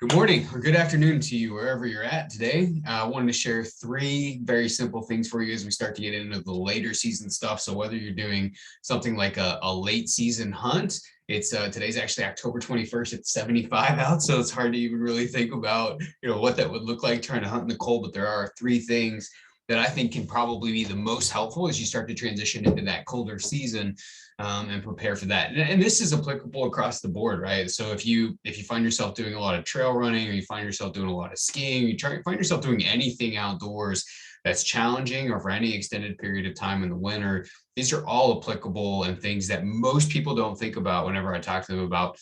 Good morning or good afternoon to you wherever you're at today. I wanted to share three very simple things for you as we start to get into the later season stuff. So whether you're doing something like a late season hunt, it's today's actually October 21st. It's 75 out, so it's hard to even really think about what that would look like trying to hunt in the cold. But there are three things that I think can probably be the most helpful as you start to transition into that colder season. And prepare for that. And this is applicable across the board, right? So if you find yourself doing a lot of trail running, or you find yourself doing a lot of skiing, find yourself doing anything outdoors that's challenging, or for any extended period of time in the winter, these are all applicable and things that most people don't think about whenever I talk to them about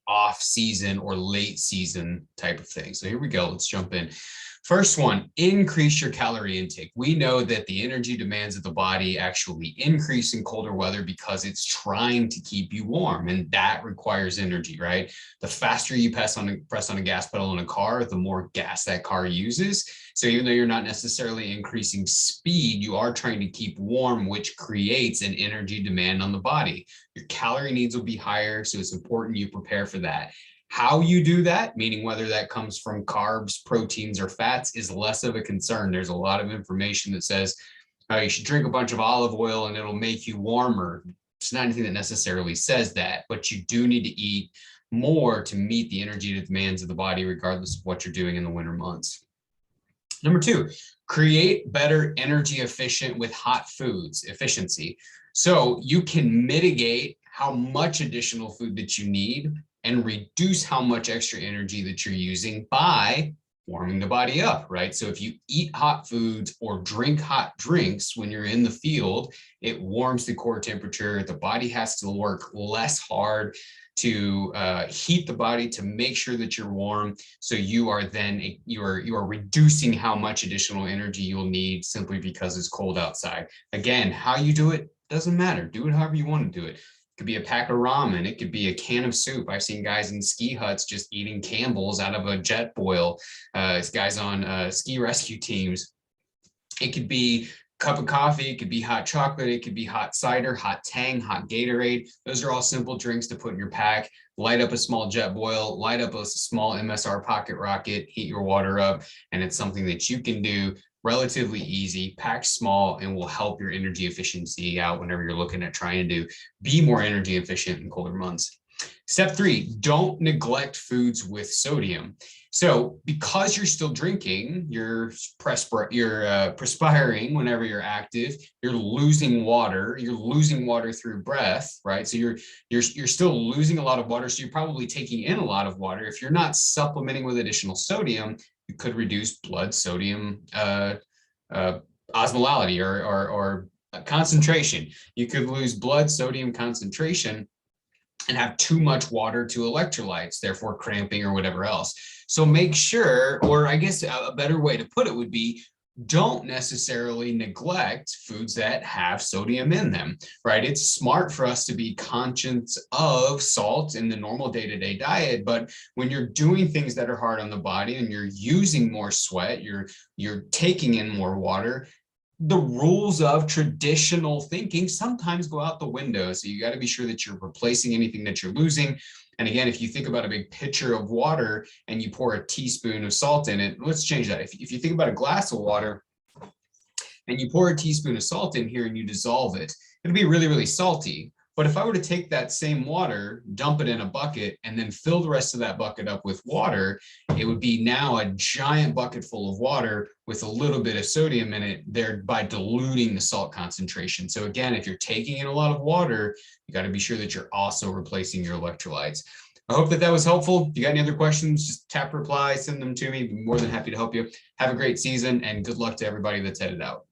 off season or late season type of thing. So here we go. Let's jump in. First one, increase your calorie intake. We know that the energy demands of the body actually increase in colder weather because it's trying to keep you warm, and that requires energy, right? The faster you press on a gas pedal in a car, the more gas that car uses. So even though you're not necessarily increasing speed, you are trying to keep warm, which creates an energy demand on the body. Your calorie needs will be higher, so it's important you prepare for that. How you do that, meaning whether that comes from carbs, proteins, or fats, is less of a concern. There's a lot of information that says you should drink a bunch of olive oil and it'll make you warmer. It's not anything that necessarily says that, but you do need to eat more to meet the energy demands of the body, regardless of what you're doing in the winter months. Number two, create better energy efficient with hot foods efficiency. So you can mitigate how much additional food that you need and reduce how much extra energy that you're using by warming the body up, right? So if you eat hot foods or drink hot drinks when you're in the field, it warms the core temperature. The body has to work less hard to heat the body to make sure that you're warm. So you are reducing how much additional energy you'll need simply because it's cold outside. Again, how you do it doesn't matter. Do it however you want to do it. Could be a pack of ramen. It could be a can of soup. I've seen guys in ski huts just eating Campbell's out of a jet boil. It's guys on ski rescue teams. It could be a cup of coffee. It could be hot chocolate. It could be hot cider, hot Tang, hot Gatorade. Those are all simple drinks to put in your pack. Light up a small jet boil, light up a small MSR pocket rocket, heat your water up, and it's something that you can do relatively easy, pack small, and will help your energy efficiency out whenever you're looking at trying to be more energy efficient in colder months. Step three, don't neglect foods with sodium. So because you're still drinking, you're perspiring whenever you're active, you're losing water through breath, right? So you're still losing a lot of water. So you're probably taking in a lot of water. If you're not supplementing with additional sodium, you could reduce blood sodium osmolality or concentration. You could lose blood sodium concentration and have too much water to electrolytes, therefore cramping or whatever else. So make sure, or I guess a better way to put it would be, don't necessarily neglect foods that have sodium in them, right? It's smart for us to be conscious of salt in the normal day-to-day diet, but when you're doing things that are hard on the body and you're using more sweat, you're taking in more water, the rules of traditional thinking sometimes go out the window. So you got to be sure that you're replacing anything that you're losing. And again, if you think about a big pitcher of water and you pour a teaspoon of salt in it, let's change that. If you think about a glass of water and you pour a teaspoon of salt in here and you dissolve it, it'll be really, really salty. But if I were to take that same water, dump it in a bucket, and then fill the rest of that bucket up with water, it would be now a giant bucket full of water with a little bit of sodium in it, thereby diluting the salt concentration. So again, if you're taking in a lot of water, you got to be sure that you're also replacing your electrolytes. I hope that was helpful. If you got any other questions, just tap reply, send them to me. I'd be more than happy to help you. Have a great season and good luck to everybody that's headed out.